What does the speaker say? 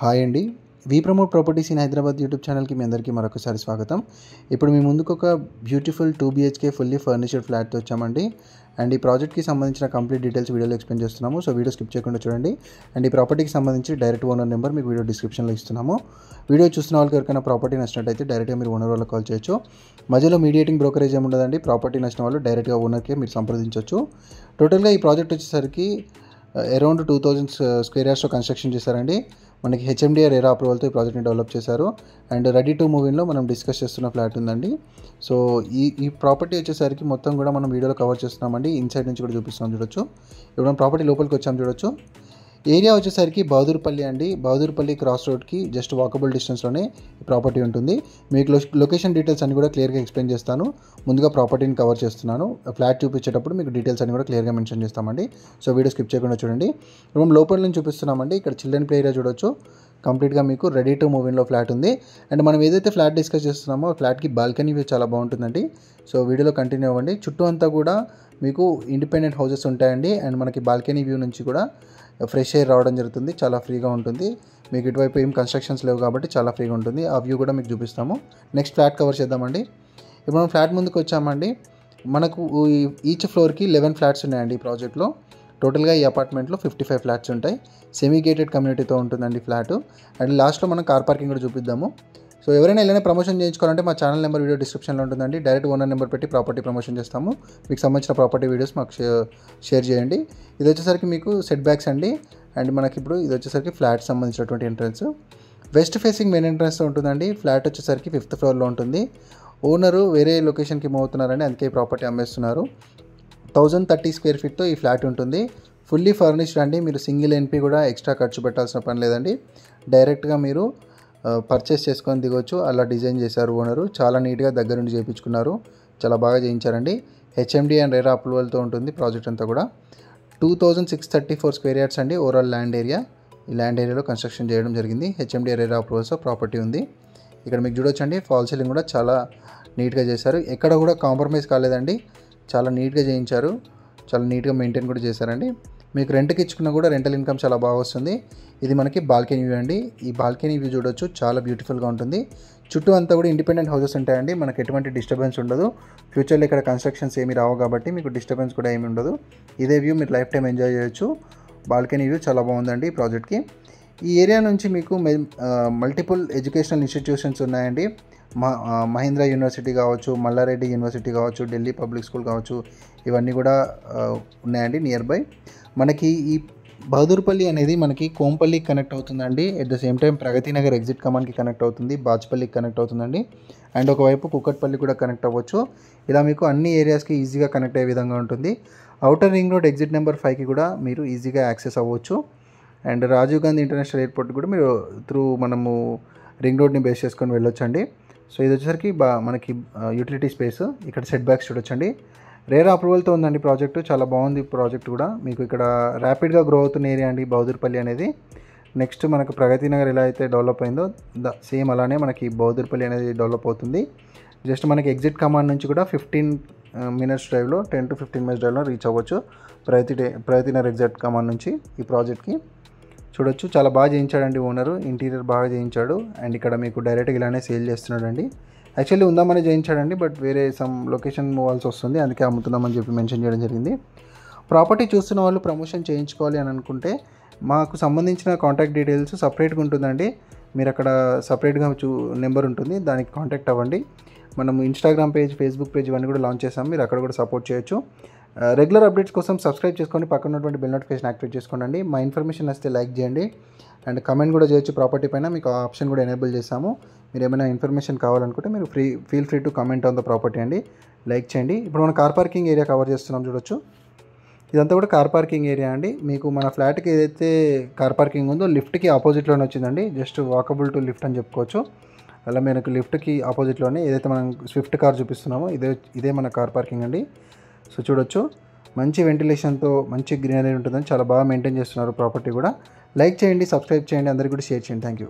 Hi అండి. We promote properties in Hyderabad YouTube ఛానల్కి మీ అందరికీ మరొకసారి స్వాగతం. ఇప్పుడు మీ ముందుకు ఒక బ్యూటిఫుల్ 2 BHK ఫుల్లీ ఫర్నిచర్డ్ ఫ్లాట్తో వచ్చామండి. అండ్ ఈ ప్రాజెక్ట్కి సంబంధించిన కంప్లీట్ డీటెయిల్స్ వీడియోలో ఎక్స్ప్లెయిన్ చేస్తున్నాము. సో వీడియో స్కిప్ చేయకుండా చూడండి. అండ్ ఈ ప్రాపర్టీకి సంబంధించి డైరెక్ట్ ఓనర్ నెంబర్ మీకు వీడియో డిస్క్రిప్షన్లో ఇస్తున్నాము. వీడియో చూస్తున్న వాళ్ళకి ఎవరికైనా ప్రాపర్టీ నచ్చినట్టయితే డైరెక్ట్గా మీరు ఓనర్ వాళ్ళకి కాల్ చేయొచ్చు. మధ్యలో మీడియేటింగ్ బ్రోకరేజ్ ఏమి ఉండదండి. ప్రాపర్టీ నచ్చిన వాళ్ళు డైరెక్ట్గా ఓనర్కే మీరు సంప్రదించవచ్చు. టోటల్గా ఈ ప్రాజెక్ట్ వచ్చేసరికి అరౌండ్ 2000 స్క్వేర్ యార్డ్స్లో కన్స్ట్రక్షన్ చేశారండి. మనకి హెచ్ఎండిఆర్ ఏరా అప్రూవల్తో ఈ ప్రాజెక్ట్ని డెవలప్ చేశారు. అండ్ రెడీ టు మూవ్ ఇన్లో మనం డిస్కస్ చేస్తున్న ఫ్లాట్ ఉందండి. సో ఈ ప్రాపర్టీ వచ్చేసరికి మొత్తం కూడా మనం వీడియోలో కవర్ చేస్తున్నామండి. ఇన్సైడ్ నుంచి కూడా చూపిస్తున్నాం, చూడొచ్చు. ఇప్పుడు మనం ప్రాపర్టీ లోపలికి వచ్చాం, చూడొచ్చు. ఏరియా వచ్చేసరికి బహదూర్పల్లి అండి. బహదూర్పల్లి క్రాస్ రోడ్కి జస్ట్ వాకబుల్ డిస్టెన్స్లోనే ఈ ప్రాపర్టీ ఉంటుంది. మీకు లొకేషన్ డీటెయిల్స్ అన్ని కూడా క్లియర్గా ఎక్స్ప్లెయిన్ చేస్తాను. ముందుగా ప్రాపర్టీని కవర్ చేస్తున్నాను. ఫ్లాట్ చూపించేటప్పుడు మీకు డీటెయిల్స్ అన్ని కూడా క్లియర్గా మెన్షన్ చేస్తామండి. సో వీడియో స్కిప్ చేయకుండా చూడండి. ఇప్పుడు మనం లోపల నుంచి చూపిస్తున్నామండి. ఇక్కడ చిల్డ్రన్ ప్లే ఏరియా చూడొచ్చు. కంప్లీట్గా మీకు రెడీ టు మూవ్ ఇన్లో ఫ్లాట్ ఉంది. అండ్ మనం ఏదైతే ఫ్లాట్ డిస్కస్ చేస్తున్నామో ఫ్లాట్కి బాల్కనీ వ్యూ చాలా బాగుంటుందండి. సో వీడియోలో కంటిన్యూ అవ్వండి. చుట్టూ అంతా కూడా మీకు ఇండిపెండెంట్ హౌసెస్ ఉంటాయండి. అండ్ మనకి బాల్కనీ వ్యూ నుంచి కూడా ఫ్రెష్ ఎయిర్ రావడం జరుగుతుంది. చాలా ఫ్రీగా ఉంటుంది. మీకు ఇటువైపు ఏం కన్స్ట్రక్షన్స్ లేవు కాబట్టి చాలా ఫ్రీగా ఉంటుంది. ఆ వ్యూ కూడా మీకు చూపిస్తాము. నెక్స్ట్ ఫ్లాట్ కవర్ చేద్దామండి. ఇప్పుడు మనం ఫ్లాట్ ముందుకు వచ్చామండి. మనకు ఈచ్ ఫ్లోర్కి 11 ఫ్లాట్స్ ఉన్నాయండి ఈ ప్రాజెక్ట్లో. టోటల్గా ఈ అపార్ట్మెంట్లో 55 ఫ్లాట్స్ ఉంటాయి. సెమీ గేటెడ్ కమ్యూనిటీతో ఉంటుందండి ఫ్లాట్. అండ్ లాస్ట్లో మనం కార్ పార్కింగ్ కూడా చూపిద్దాము. సో ఎవరైనా ఇలానే ప్రమోషన్ చేయించుకోవాలంటే మా ఛానల్ నెంబర్ వీడియో డిస్క్రిప్షన్లో ఉంటుందండి. డైరెక్ట్ ఓనర్ నెంబర్ పెట్టి ప్రాపర్టీ ప్రమోషన్ చేస్తాము. మీకు సంబంధించిన ప్రాపర్టీ వీడియోస్ మాకు షేర్ చేయండి. ఇది వచ్చేసరికి మీకు సెట్ బ్యాక్స్ అండి. అండ్ మనకి ఇప్పుడు ఇది వచ్చేసరికి ఫ్లాట్ సంబంధించినటువంటి ఎంట్రన్స్. వెస్ట్ ఫేసింగ్ మెయిన్ ఎంట్రన్స్తో ఉంటుందండి. ఫ్లాట్ వచ్చేసరికి 5th ఫ్లోర్లో ఉంటుంది. ఓనరు వేరే లొకేషన్కి మూవ్ అవుతున్నారండి, అందుకే ఈ ప్రాపర్టీ అమ్మేస్తున్నారు. 1030 స్క్వేర్ ఫీట్తో ఈ ఫ్లాట్ ఉంటుంది. ఫుల్లీ ఫర్నిష్డ్ అండి. మీరు సింగిల్ ఎన్పీ కూడా ఎక్స్ట్రా ఖర్చు పెట్టాల్సిన పని లేదండి. డైరెక్ట్గా మీరు పర్చేస్ చేసుకొని దిగొచ్చు. అలా డిజైన్ చేశారు ఓనరు. చాలా నీట్గా దగ్గర నుండి చేయించుకున్నారు. చాలా బాగా చేయించారండి. హెచ్ఎండి అండ్ రేరా అప్రూవల్తో ఉంటుంది ప్రాజెక్ట్ అంతా కూడా. 2634 స్క్వేర్ యార్డ్స్ అండి ఓవరాల్ ల్యాండ్ ఏరియా. ఈ ల్యాండ్ ఏరియాలో కన్స్ట్రక్షన్ చేయడం జరిగింది. హెచ్ఎండి రేరా అప్రూవల్స్తో ప్రాపర్టీ ఉంది. ఇక్కడ మీకు చూడొచ్చండి, ఫాల్ సీలింగ్ కూడా చాలా నీట్గా చేశారు. ఎక్కడ కూడా కాంప్రమైజ్ కాలేదండి. చాలా నీట్గా చేయించారు. చాలా నీట్గా మెయింటైన్ కూడా చేశారండి. మీకు రెంట్కి ఇచ్చుకున్నా కూడా రెంటల్ ఇన్కమ్ చాలా బాగా వస్తుంది. ఇది మనకి బాల్కనీ వ్యూ అండి. ఈ బాల్కనీ వ్యూ చూడొచ్చు, చాలా బ్యూటిఫుల్గా ఉంటుంది. చుట్టూ అంతా కూడా ఇండిపెండెంట్ హౌసెస్ ఉంటాయండి. మనకు ఎటువంటి డిస్టర్బెన్స్ ఉండదు. ఫ్యూచర్లో ఇక్కడ కన్స్ట్రక్షన్స్ ఏమీ రావు కాబట్టి మీకు డిస్టర్బెన్స్ కూడా ఏమి ఉండదు. ఇదే వ్యూ మీరు లైఫ్ టైం ఎంజాయ్ చేయొచ్చు. బాల్కనీ వ్యూ చాలా బాగుందండి ఈ ప్రాజెక్ట్కి. ఈ ఏరియా నుంచి మీకు మల్టిపుల్ ఎడ్యుకేషనల్ ఇన్స్టిట్యూషన్స్ ఉన్నాయండి. మహీంద్రా యూనివర్సిటీ కావచ్చు, మల్లారెడ్డి యూనివర్సిటీ కావచ్చు, ఢిల్లీ పబ్లిక్ స్కూల్ కావచ్చు, ఇవన్నీ కూడా ఉన్నాయండి నియర్ బై. మనకి ఈ బహదూర్పల్లి అనేది మనకి కోంపల్లికి కనెక్ట్ అవుతుందండి. At the same time Pragathi Nagar exit కమాన్కి కనెక్ట్ అవుతుంది. బాచ్పల్లికి కనెక్ట్ అవుతుందండి. అండ్ ఒకవైపు కుక్కట్పల్లి కూడా కనెక్ట్ అవ్వచ్చు. ఇలా మీకు అన్ని ఏరియాస్కి ఈజీగా కనెక్ట్ అయ్యే విధంగా ఉంటుంది. Outer ring road exit number 5కి కూడా మీరు ఈజీగా యాక్సెస్ అవ్వచ్చు. And Rajiv Gandhi international airport కూడా మీరు మనము రింగ్ రోడ్ని బేస్ చేసుకొని వెళ్ళొచ్చండి. సో ఇది వచ్చేసరికి మనకి యూటిలిటీ స్పేస్. ఇక్కడ సెట్ బ్యాక్స్ చూడొచ్చండి. రేరా అప్రూవల్తో ఉందండి ప్రాజెక్టు. చాలా బాగుంది ప్రాజెక్ట్ కూడా. మీకు ఇక్కడ ర్యాపిడ్గా గ్రో అవుతున్న ఏరియా అండి బహదూర్పల్లి అనేది. నెక్స్ట్ మనకు ప్రగతి నగర్ ఎలా అయితే డెవలప్ అయిందో సేమ్ అలానే మనకి బహదూర్పల్లి అనేది డెవలప్ అవుతుంది. జస్ట్ మనకి ఎగ్జిట్ కమాండ్ నుంచి కూడా 15 minutes డ్రైవ్లో 10 to 15 minutes డ్రైవ్లో రీచ్ అవ్వచ్చు ప్రగతి నగర్ ఎగ్జిట్ కమాండ్ నుంచి ఈ ప్రాజెక్ట్కి. చూడొచ్చు, చాలా బాగా చేయించాడండి ఓనరు. ఇంటీరియర్ బాగా చేయించాడు. అండ్ ఇక్కడ మీకు డైరెక్ట్గా ఇలానే సేల్ చేస్తున్నాడండి. యాక్చువల్లీ ఉందామని చేయించాడండి, బట్ వేరే సమ్ లొకేషన్ మూవాల్సి వస్తుంది, అందుకే అమ్ముతున్నామని చెప్పి మెన్షన్ చేయడం జరిగింది. ప్రాపర్టీ చూస్తున్న వాళ్ళు ప్రమోషన్ చేయించుకోవాలి అని అనుకుంటే మాకు సంబంధించిన కాంటాక్ట్ డీటెయిల్స్ సపరేట్గా ఉంటుందండి. మీరు అక్కడ సపరేట్గా నెంబర్ ఉంటుంది, దానికి కాంటాక్ట్ అవ్వండి. మనం ఇన్స్టాగ్రామ్ పేజ్, ఫేస్బుక్ పేజ్ ఇవన్నీ కూడా లాంచ్ చేసాం. మీరు అక్కడ కూడా సపోర్ట్ చేయొచ్చు. రెగ్యులర్ అప్డేట్స్ కోసం సబ్స్క్రైబ్ చేసుకొని పక్కన ఉన్నటువంటి బెల్ నోటిఫికేషన్ యాక్టివేట్ చేసుకోండి. మా ఇన్ఫర్మేషన్ వస్తే లైక్ చేయండి. అండ్ కమెంట్ కూడా చేయొచ్చు. ప్రాపర్టీ పైన మీకు ఆ ఆప్షన్ కూడా ఎనేబుల్ చేసాము. మీరు ఏమైనా ఇన్ఫర్మేషన్ కావాలనుకుంటే మీరు feel free to comment on the property అండి. లైక్ చేయండి. ఇప్పుడు మనం కార్ పార్కింగ్ ఏరియా కవర్ చేస్తున్నాం, చూడొచ్చు. ఇదంతా కూడా కార్ పార్కింగ్ ఏరియా అండి. మీకు మన ఫ్లాట్కి ఏదైతే కార్ పార్కింగ్ ఉందో లిఫ్ట్కి ఆపోజిట్లోనే వచ్చిందండి. జస్ట్ వాకబుల్ టు లిఫ్ట్ అని చెప్పుకోవచ్చు. అలా మనకు లిఫ్ట్కి ఆపోజిట్లోనే ఏదైతే మనం స్విఫ్ట్ కార్ చూపిస్తున్నామో ఇదే మన కార్ పార్కింగ్ అండి. సో చూడొచ్చు, మంచి వెంటిలేషన్తో మంచి గ్రీనరీ ఉంటుందని చాలా బాగా మెయింటైన్ చేస్తున్నారు ప్రాపర్టీ కూడా. లైక్ చేయండి, సబ్స్క్రైబ్ చేయండి, అందరికీ కూడా షేర్ చేయండి. Thank you.